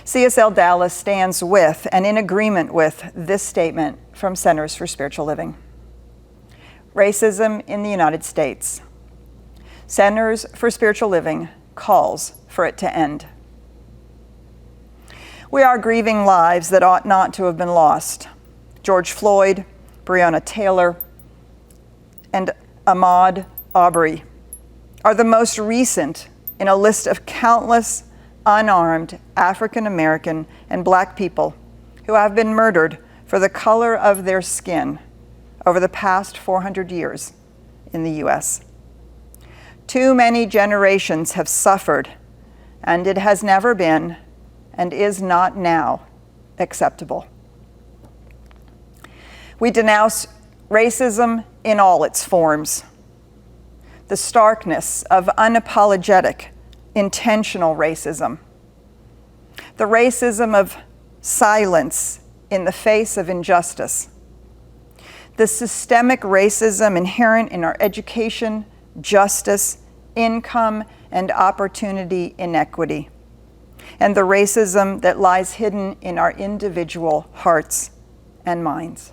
CSLDallas stands with and in agreement with this statement from Centers for Spiritual Living. Racism in the United States. Centers for Spiritual Living calls for it to end. We are grieving lives that ought not to have been lost. George Floyd, Breonna Taylor, and Ahmaud Arbery are the most recent in a list of countless unarmed African American and Black people who have been murdered for the color of their skin over the past 400 years in the U.S. Too many generations have suffered, and it has never been and is not now acceptable. We denounce racism in all its forms. The starkness of unapologetic, intentional racism. The racism of silence in the face of injustice. The systemic racism inherent in our education, justice, income, and opportunity inequity. And the racism that lies hidden in our individual hearts and minds.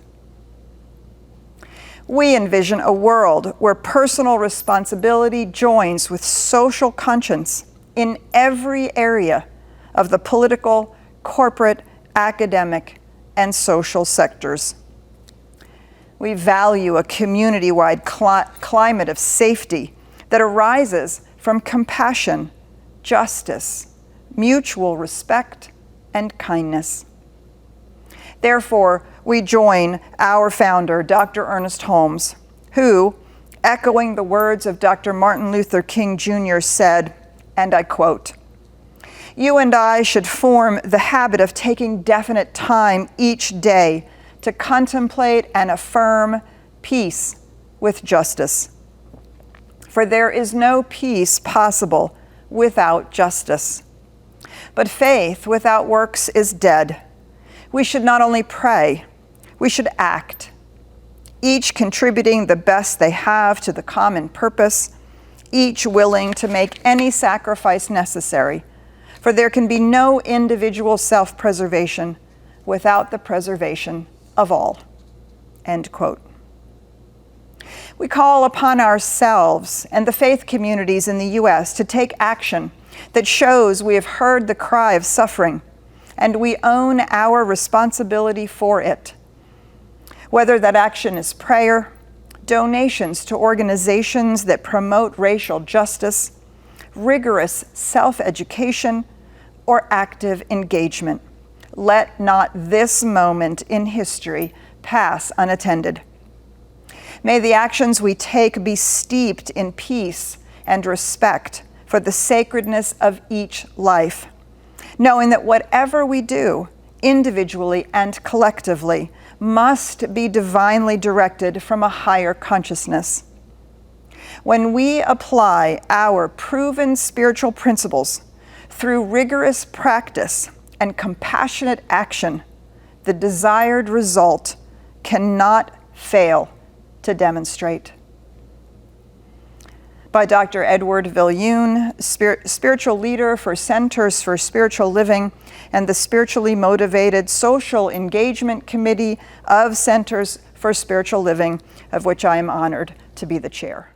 We envision a world where personal responsibility joins with social conscience in every area of the political, corporate, academic, and social sectors. We value a community-wide climate of safety that arises from compassion, justice, mutual respect, and kindness. Therefore, we join our founder, Dr. Ernest Holmes, who, echoing the words of Dr. Martin Luther King Jr., said, and I quote, "You and I should form the habit of taking definite time each day to contemplate and affirm peace with justice. For there is no peace possible without justice. But faith without works is dead. We should not only pray, we should act, each contributing the best they have to the common purpose, each willing to make any sacrifice necessary, for there can be no individual self-preservation without the preservation of all." End quote. We call upon ourselves and the faith communities in the U.S. to take action that shows we have heard the cry of suffering and we own our responsibility for it. Whether that action is prayer, donations to organizations that promote racial justice, rigorous self-education, or active engagement. Let not this moment in history pass unattended. May the actions we take be steeped in peace and respect for the sacredness of each life, knowing that whatever we do, individually and collectively, must be divinely directed from a higher consciousness. When we apply our proven spiritual principles through rigorous practice and compassionate action, the desired result cannot fail to demonstrate. By Dr. Edward Viljoen, spiritual leader for Centers for Spiritual Living and the Spiritually Motivated Social Engagement Committee of Centers for Spiritual Living, of which I am honored to be the chair.